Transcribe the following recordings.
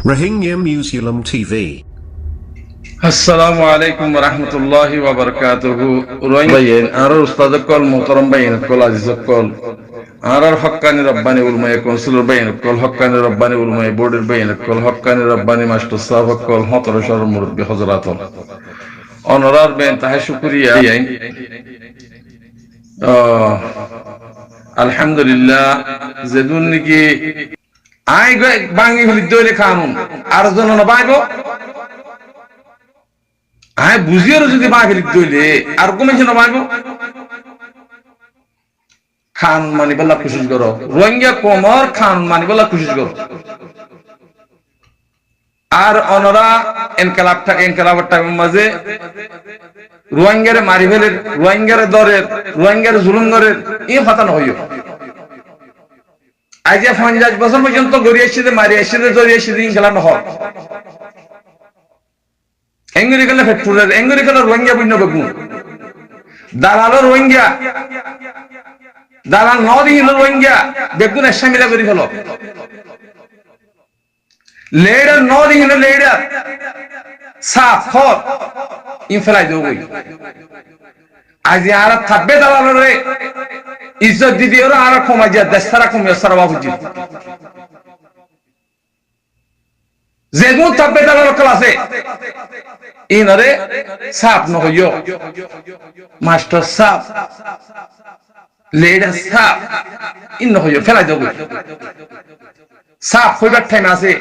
Rohingya Museum TV. আসসালামু আলাইকুম ওয়া রাহমাতুল্লাহি ওয়া বারাকাতুহু রোহিঙ্গা আর উস্তাদ কল মোহতারাম বাইন কল আজিজ কল আর হক্কানি রব্বানি উলমায়ে কাউন্সিলর বাইন কল হক্কানি রব্বানি উলমায়ে বোর্ডের বাইন কল হক্কানি রব্বানি মাস্টার সাহেব কল হতর শর মুরব্বি হযরত অনরার বেন তাহে শুকরিয়া আলহামদুলিল্লাহ যেদুন নাকি আই বাঙি হলি দইলে কানুন আর জন না বাইবো আয় বুঝিয়ে যদি মাহফিল দইলে আর কমেছে না মাইব খান মানি বলা কোশিশ করো রোহিঙ্গা কমর খান মানি বলা কোশিশ করো আর অনরা এনকালাবের টাইমের মাঝে রোহিঙ্গারে মারি ফেলের রোহিঙ্গারে দরের রোহিঙ্গারে জুলুম দরের এই ফাতানো হইও আজ 50 বছর পর্যন্ত গড়িয়ে এসে মারি এসে জড়িয়ে এসে ইনকালাব হয় এঙ্গুরিকালে ফেটফুরের এঙ্গুরিকালে রোহিঙ্গা বুঝন বেগুন দালালো রোহিঙ্গা দালাল নদিহিল রোহিঙ্গা বেগুন এসামিলা করি ফেল লেডার নদিহিল লেডার সাফ খর ইনফেলাই দেব আজ আর থাকবে দালালো রে ইজ্জত দিদি ওরা আর কমাই যা দেশারা কমিয়ে সারা বাবুজি যেগুন থাকবে দালালো ক্লাসে ইনরে সাপ নহইও মাস্টার সাপ লেডার সাপ ইন নহইও ফেলাই দেব সাপ হইবার টাইম আছে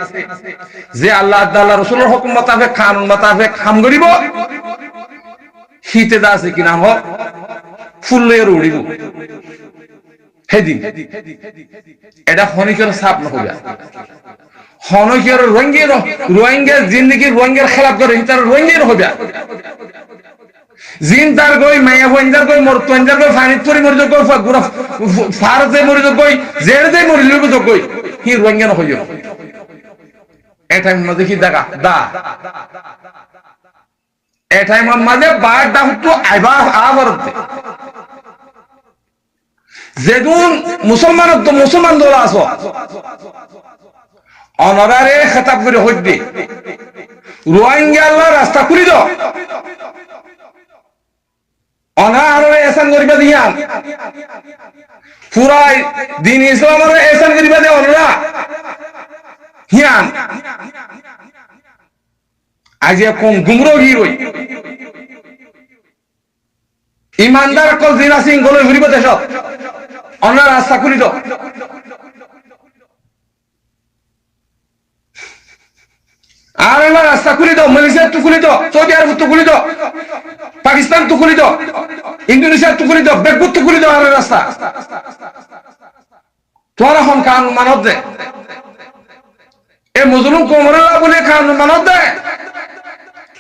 যে আল্লাহ আল্লাহ রাসূলের হুকুম মোতাবেক কানুন মোতাবেক কাম করিব হিতে দাসে কি নাম হোক ফুলের উড়িব হেদিন এটা হনিকের সাপ নহইয়া হনকের রোহিঙ্গার জিন্দিগি রোহিঙ্গার খেলাপ করে তার রোহিঙ্গার হবে জিন তার গই মায়া বইন্দার গই মরতন্দার গই ফানিত পরি মরি গই গুরা ফারতে মরি গই জেরতে মরি লইব তো গই হি রোহিঙ্গা ন হইও এটাই মধ্যে কি দেখা দা এটাই মধ্যে বার দা হতো আইবা আবরতে যেগুন মুসলমান দল আছো অনরারে খেতাব করে হইবে রোহিঙ্গা আল্লাহ রাস্তা খুলি দাও অনারে এসান করিবা দিয়া পুরাই দিন ইসলামের এসান করিবা দে অনরা হিয়ান আজ কোন গুমরোগী রই ইমানদার কল জিনা সিং গলে ঘুরিবা দেশ অনরা রাস্তা খুলি দাও আর রাস্তা খুলি দাও মালয়েশিয়া তো খুলি দাও সৌদি আরব তো খুলি দাও পাকিস্তান তো খুলি দাও ইন্দোনেশিয়া তো খুলি দাও বেগুত তো খুলি দাও আর রাস্তা তোরা হন কানুন মানব দে এ মুজলুম কোমরলা বলে কানুন মানব দে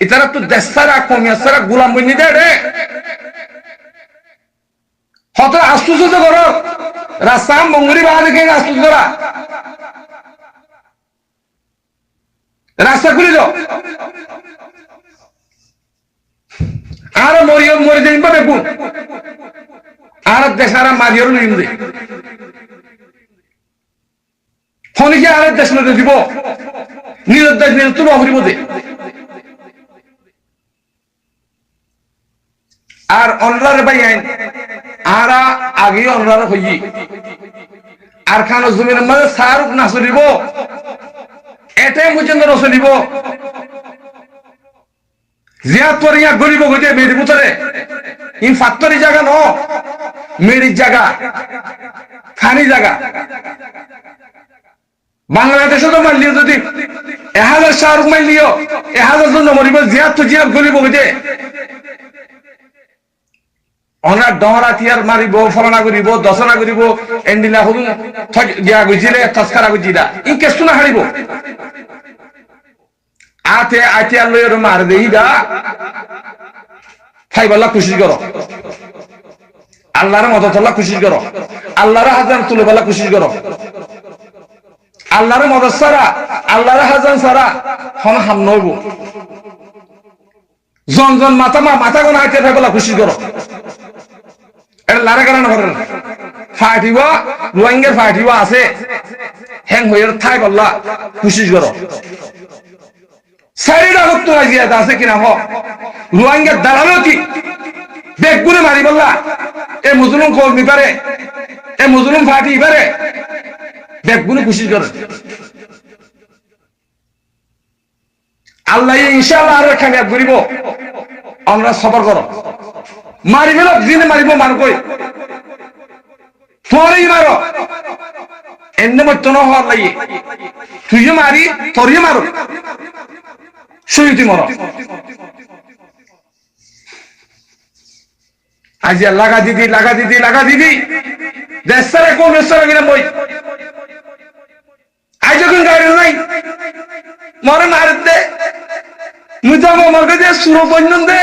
ইতারা তো দেশারা কমিয়া সারা গোলাম বনি দে রে হত আশ্চর্য করো রাস্তা মঙ্গরি বাহাদে কে আশ্চর্য করা রাস্তা খুলে দাও আর মরি দিন পাবে কোন আর দেশারা মারিও নিম দে ফনিকে আর দেশ মধ্যে দিব নিরুদ্দেশ নিরুত্তর অপরিব দে আর অনরার ভাই আইন আর আগে অনরার হই আর খানো জমিনের মধ্যে সারুক না চলিব এটাই পর্যন্ত চলিব জিয়াদ পরিয়া গরিব গজে মেরি ভিতরে ইন ফাত্তরি জায়গা ন মেরির জায়গা ফানি জায়গা বাংলাদেশে তো মারলিও যদি 1000 শাহরুখ মারলিও 1000 জন মরিব জিয়াদ তো জিয়াদ গরিব গজে অনার ডহরা তিয়ার মারিব ফলানা করিব দশনা করিব এন্ডিলা হুদুম গিয়া গুজিলে তস্কারা গুজিলা ইন কেসু না হারিব আতে আতে আল্লাহর মার দেইদা ফাইবাল্লাহ খুশি করো আল্লাহর মদত আল্লাহ খুশি করো আল্লাহর হাজার তুলে বলা খুশি করো আল্লাহর মদত সারা আল্লাহর হাজার সারা হন হাম নইব জন মাথা কোন আইতে ফাইবাল্লাহ খুশি করো এটা লারা কারণ করেন ফাটিবা রোহিঙ্গার ফাটিবা আছে হ্যাং হয়ে থাই বললা খুশি করো সাইডা হতো আজিয়া আছে কিনা হ রোহিঙ্গা দালালো কি বেগুনে মারি বললা এ মুসলিম কর্মী পারে এ মুসলিম পার্টি পারে বেগুনে খুশি করে আল্লাহ ইনশাআল্লাহ আর কামিয়াব করিব আমরা সবর করো মারিবে লোক দিনে মারিব মান কই তোরই মারো এনে মত ন হওয়ার লাগি তুইও মারি তোরই মারো শুইতি মরো আজ লাগা দিদি দেশরে কোন দেশরে গিয়ে বই আজ যখন গাড়ি নাই মরে মারতে মুজাম মরকে যে সুর বন্ধন দে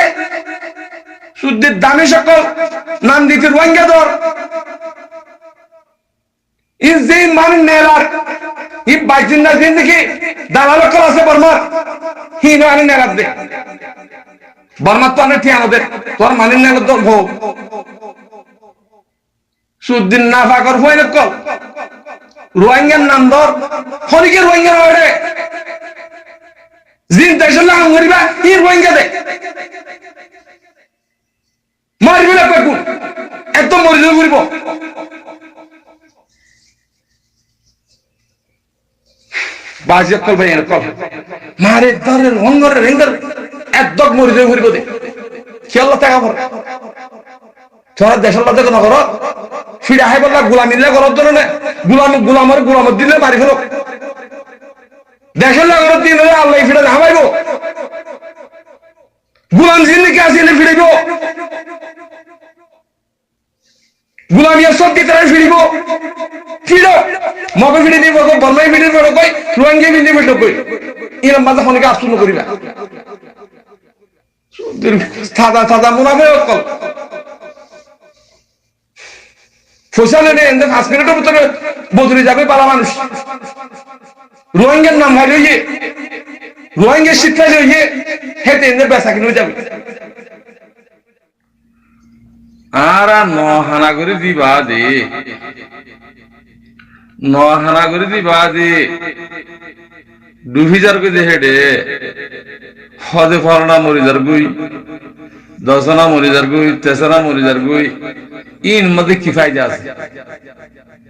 সুদ্দের দামি সকল নাম দিতে রোহিঙ্গা দর ইজি মান নেলার ই বাইজিন্দা জিন্দগি দালাল কল আছে বর্মার হিনো আনি নেলার দে বর্মার তো আনে ঠিয়ানো দে তোর মানি নেলার দর ভো সুদ্দিন না ফাকর হইলে কল রোহিঙ্গার নাম দর হরিকে রোহিঙ্গা নয় জিন দেশের নাম করিবা ই রোহিঙ্গা দে মারিবে না পেকুন এত মরিজ করিব বাজি কল ভাই কল মারে ধরে রঙ্গরে রেঙ্গর একদম মরিজ করিব দে খেলা টাকা ভর তোরা দেশের লাতে কোন করো ফিরে আই বললা গোলামিলে গলত ধরে না গোলাম দিলে মারি ফেলো দেশের লাগর দিন আল্লাহ ফিরে হামাইব গোলাম জিন্দিগি আসিলে ফিরিব গোলামিয়া সব দিতে ফিরিব ফিরো মবে ফিরে দিব বর্মাই ফিরে দিব কই রোহিঙ্গা ফিরে দিব কই ইরাম বাজা ফোনকে আশ্রয় করিবা সাদা মুনাফিক কল ফসলে নেই এন্ড 5 মিনিটের ভিতরে বদলে যাবে পালা মানুষ রোহিঙ্গার নাম হারিয়ে রোহিঙ্গা শিক্ষা হইয়ে হেতে এনে বেচা কিনে যাবে আর নহানা করে দিবা দে ডুবিজার কই দে হেডে হদে ফরনা মরিজার গুই দশনা মরিজার গুই তেসনা মরিজার গুই ইন মধ্যে কি ফায়দা আছে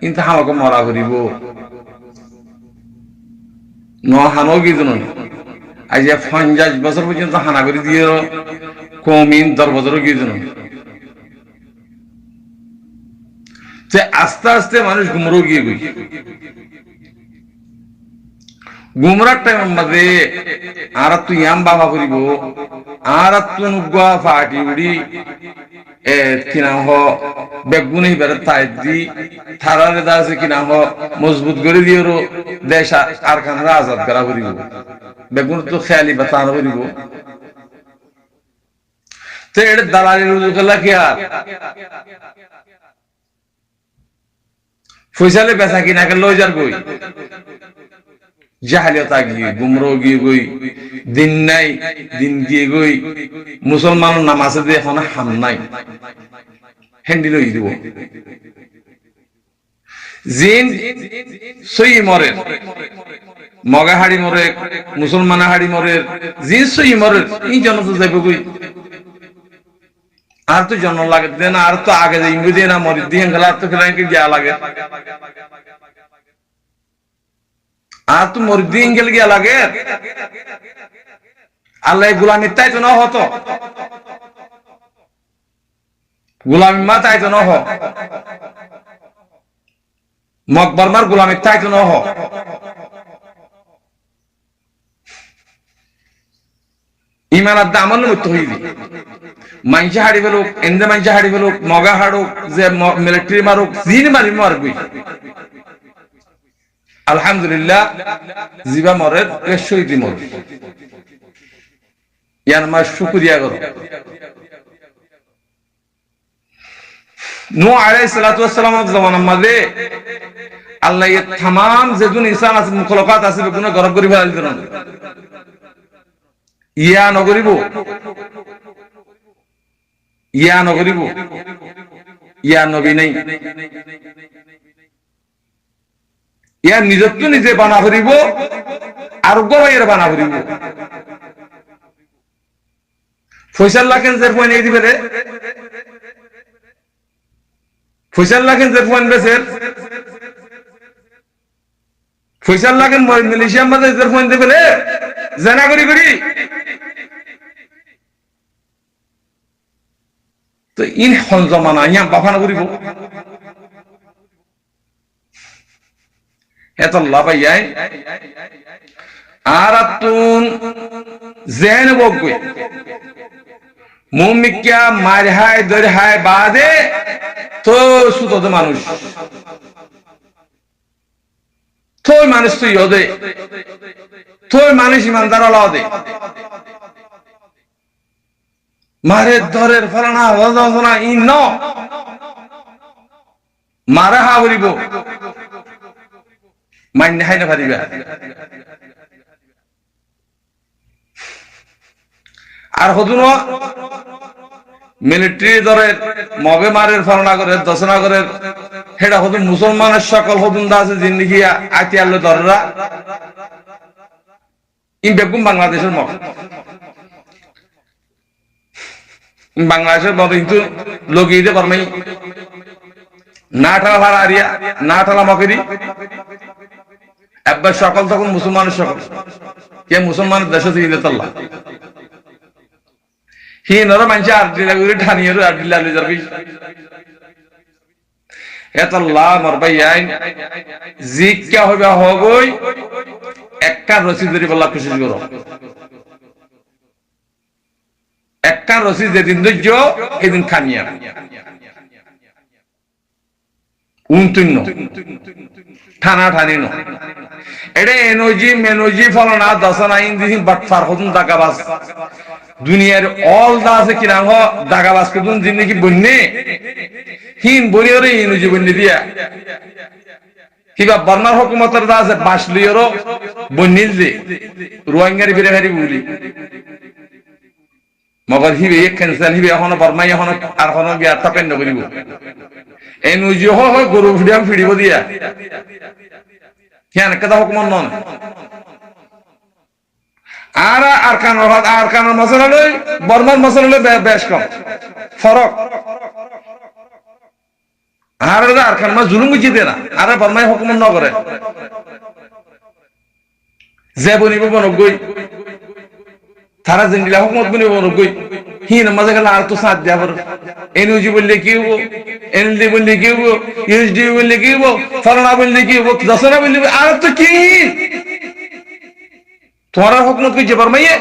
ইন তা আমাকে মরা করিব নহানো কি জানো আজ 50 বছর পর্যন্ত হানা করে দিয়ে কমিন 10 বছর কি জানো যে আস্তে আস্তে মানুষ গুমরো গিয়ে গই গুমরার টাইম মধ্যে আর তুই আম বাবা করিব আর তুই নুগা ফাটি উড়ি এ কিনা হ বেগুনি বের তাই দি থারারে দাসে কিনা হ মজবুত করে দিও দেশ আর কানরা আজাদ করা করিব বেগুন তো খেয়ালি বাতান করিব তো এর দালালি রুজু কলা কি আর ফয়সালে বেচা কিনা কে লই যার গই জাহালিয়ত গিয়ে গুমরো গিয়ে গই দিন নাই দিন গিয়ে গই মুসলমান নামাজে দে এখন হাম নাই হেন্ডি লই দিব জিন সই মরে মগা হাড়ি মরে মুসলমান হাড়ি মরে জিন সই মরে এই জন তো যাইব গই আর তো জন লাগে দেন আর তো আগে যাইব দে না মরি দিয়ে গেল আর তো খেলান কি যা লাগে আর তো মরি দিয়ে গেল গিয়া লাগে আল্লাহ গোলামি তাই তো না হতো গোলামি মা তাই তো না হ মকবরমার গোলামি তাই তো না হ ইমান আর দামন মত হইবি মাইনসা হাড়ি ফেলুক এন্দে মাইনসা হাড়ি ফেলুক মগা হাড়ুক যে মিলিটারি মারুক জিন মারি মারবি আলহামদুলিল্লাহ জিবা মরে শহীদ মর ইয়ার মা শুকরিয়া করো নূহ আলাইহিস সালাতু ওয়াস সালামের জামানার মধ্যে আল্লাহ এই तमाम যেগুন ইনসান আছে মুখলকাত আছে বেগুন গরব করি ফেলাল দিলেন ইয়া নগরিব ইয়া নবী নাই ইয়া নিজত্ব নিজে বানা করিব আর গোবাইয়ের বানা করিব ফয়সাল লাখেন যে পয়েন্ট এই দিবে রে ফয়সাল লাখেন যে পয়েন্ট বেসের ফয়সাল লাখেন মালয়েশিয়া মাঝে যে পয়েন্ট দিবে রে জানা করি করি তো ইন হন জমানা ইয়াম বাফানা করিব এত লাভাইয়াই আর তুন জেন বগবে মুমিকা মারহায় দরহায় বাদে তো সুতো মানুষ তোই মানুষ তুই হদে তোই মানুষ ইমানদার আলা হদে মারে ধরের ফলানা হজনা ইন ন মারা হা বলিব মাইন হাই না পারিবা আর হদুন মিলিটারি ধরের মবে মারের ফলনা করে দশনা করে হেডা হদুন মুসলমানের সকল হদুন দা আছে জিন্দিগি আতি আল্লাহ ধররা ইন বেগুম বাংলাদেশের মগ বাংলাদেশের মগ কিন্তু লগিয়ে দে পারমাই না ঠালা ভাড়া আরিয়া না ঠালা মকেরি একবার সকল তখন মুসলমানের সকল কে মুসলমানের দেশে থেকে দিতে আল্লাহ হিনরা মানুষ আরডিলা করে ঠানিয়ে আরডিলা লই যাবি এত আল্লাহ মারবাই আইন জিজ্ঞা হবে হবই একটা রসিদ ধরে বলা কোশিশ করো একটা রসিদ যেদিন ধৈর্য এদিন খানিয়া উনতিন্ন ঠানা ঠানি ন এটা এনর্জি মেনর্জি ফলনা দশনা ইন্দিন বাটফার হতুন দাগাবাজ দুনিয়ার অল দা আছে কিরাং হ দাগাবাজ কুতুন জিন্দেগি বন্যে হিন বনিয়রে এনর্জি বন্যে দিয়া কিবা বর্মার হুকুমতের দা আছে বাসলিয়রও বন্যিল যে রোহিঙ্গারি ফিরে ফেরি বলি মগর হিবে ক্যান্সার হিবে এখনো বর্মাই এখনো আর কোনো বিয়ার তাপেন নকরিব এনর্জি হয় গরু ফিডিয়াম ফিডিব দিয়া কেন কথা হুকুমত নন আর আরকানের মশলা লই বর্মার মশলা লই বেশ কম ফরক আর আরকান মা জুলুম বুঝি দে না আর বর্মাই হুকুমত ন করে যে বনিব বনগই তারা জিন্দিলা হুকুমত বনিব বনগই হিন মাঝে গেলে আর তো সাথ দেয়া পর এনওজি বললে কি হবো এনএলডি বললে কি হবো ইউএসডি বললে কি হবো ফলানা বললে কি হবো দশনা বললে আর তো কি তোমার হুকুমত কি যে বর্মাইয়ে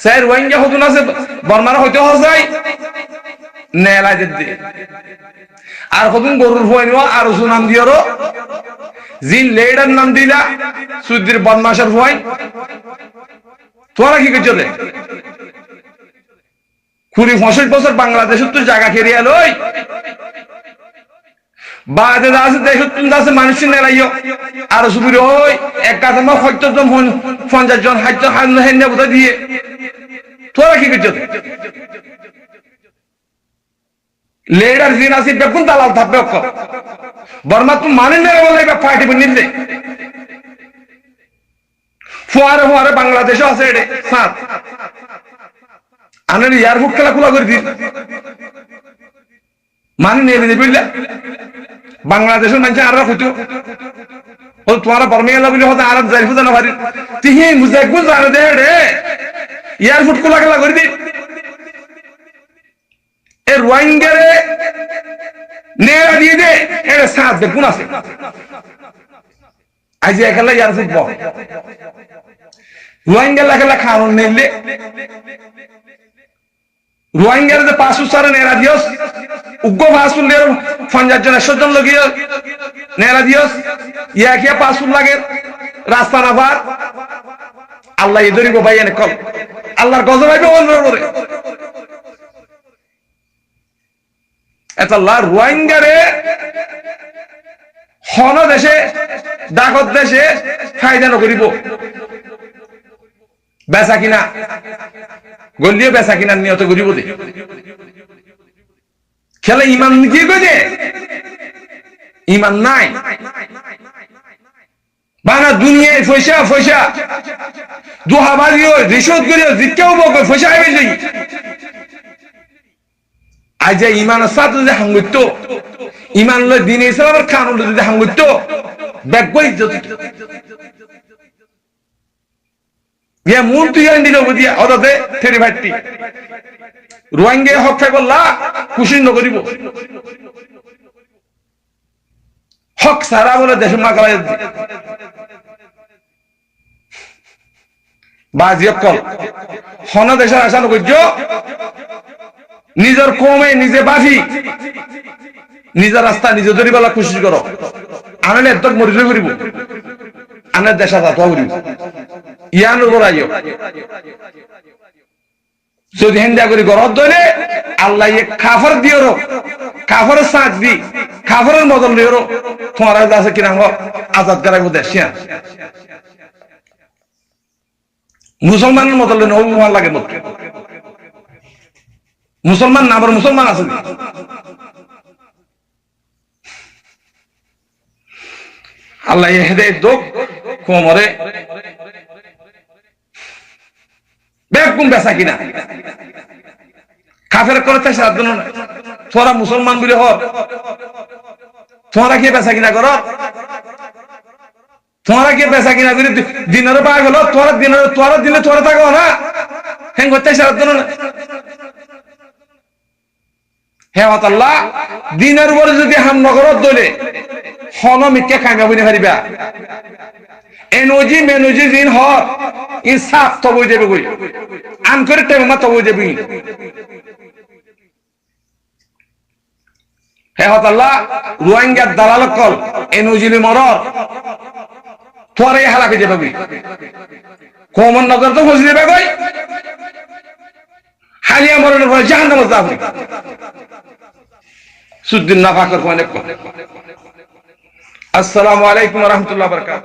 স্যার রোহিঙ্গা হুকুম আছে বর্মার হইতে হসাই নেলা দিতে আর হুকুম গরুর হইনো আর সুনাম দিয়রো জিন লেডার নাম দিলা সুদ্দির বদমাশের হই তোরা কি করছো রে 20-25 বাংলাদেশের তো জায়গা খেরিয়া লই বাদে আছে দেশত আছে মানুষ নেলাইও আর সুবির ওই এক কাজ মা 50 জন 60 জন হেনে বুঝা দিয়ে তোরা কি করছো লেডার জিন আছে বেগুন দালাল থাকবে বর্মা তুমি মানে নেই বলে পার্টি বনিলে ফুয়ারে ফুয়ারে বাংলাদেশও আছে এডে সাত আনের এয়ারপোর্ট খেলা খোলা করে দিন মানে নিয়ে নিয়ে বুঝলে বাংলাদেশের মানুষ আর হইতো ও তোমার বর্মিয়ালা বলে হতো আর যাই ফুজা না পারি তিহি মুজে গুণ জানে দে রে এয়ারপোর্ট খোলা খেলা করে দিন এ রোহিঙ্গারে নেড়া দিয়ে দে এর সাত বেগুন আছে আজ একালা এয়ারপোর্ট ব রোহিঙ্গা লাগলা খাওন নিলে রোহিঙ্গার যে পাঁচশো সারে নেড়া দিয়স উগ্র পাঁচশো লের 50 জন 100 জন লগিয়ে নেড়া দিয়স ইয়া কিয়া পাঁচশো লাগে রাস্তা না পার আল্লাহ ইদরিব ভাই এনে কল আল্লাহর গজব আইবে ওর উপরে এত আল্লাহ রোহিঙ্গারে হন দেশে ডাকত দেশে ফায়দা ন করিব বেচা কিনা গলিয়ে বেচা কিনা নিয়ত করিব দে খেলে ইমান কি কই দে ইমান নাই বানা দুনিয়ায় পয়সা পয়সা দুহাবাজিও রিশোদ করিও জিতকেও বকো পয়সা আইবে যাই আজ ইমানের সাথে যদি হাঙ্গিত ইমান লয় দিন ইসলামের কানুন যদি হাঙ্গিত ব্যাগই ইয়া মন তুই দিল বুঝিয়া অদাতে থেরি ভাইটি রোহিঙ্গা হত্যা করলা খুশি নকরিব হক সারা বলে দেশ মাকালাই বাজিয়কল হন দেশের আশা নকর্য নিজের কমে নিজে বাফি নিজের রাস্তা নিজে ধরিবেলা খুশি করো আনলে একদম মরিজ করিব আনের দেশা যাত্রা করিব ইয়ান বড়াইও যদি হেন্দা করি গরত ধরে আল্লাহ কাফর দিও কাফর সাথ দি কাফরের বদল দিও তোমার আছে কিনা আজাদ করাইব দেশিয়া মুসলমানের মতো অভিমান লাগে মতো মুসলমান না আবার মুসলমান আছে আল্লাহ হেদায়েত দোক কোমরে বেকুম বেসা কিনা কাফের করতে সাধ্য না তোরা মুসলমান বলে হর তোরা কি বেসা কিনা কর তোরা কি বেসা কিনা করে দিনের পাক হলো তোরা দিনে তোরা থাকো না হেন করতে সাধ্য না হে আল্লাহ দিনের উপরে যদি হাম নগরত দলে হন মিথ্যা কামিয়াব হইতে পারিবা এনজি মেনজি দিন হর ইনসাফ তবই দেবে কই আন করে টেমা তবই দেবি হে আল্লাহ রোহিঙ্গার দালাল কল এনজি মরর তোরে হালাকে দেবে কই কোমন নগর তো ফসি দেবে কই হালিয়া মরনের পরে জাহান্নামে যাবে সুদ্দিন নাফাকর কোনে আসসালামু আলাইকুম ওয়া রাহমাতুল্লাহি ওয়া বারাকাতুহু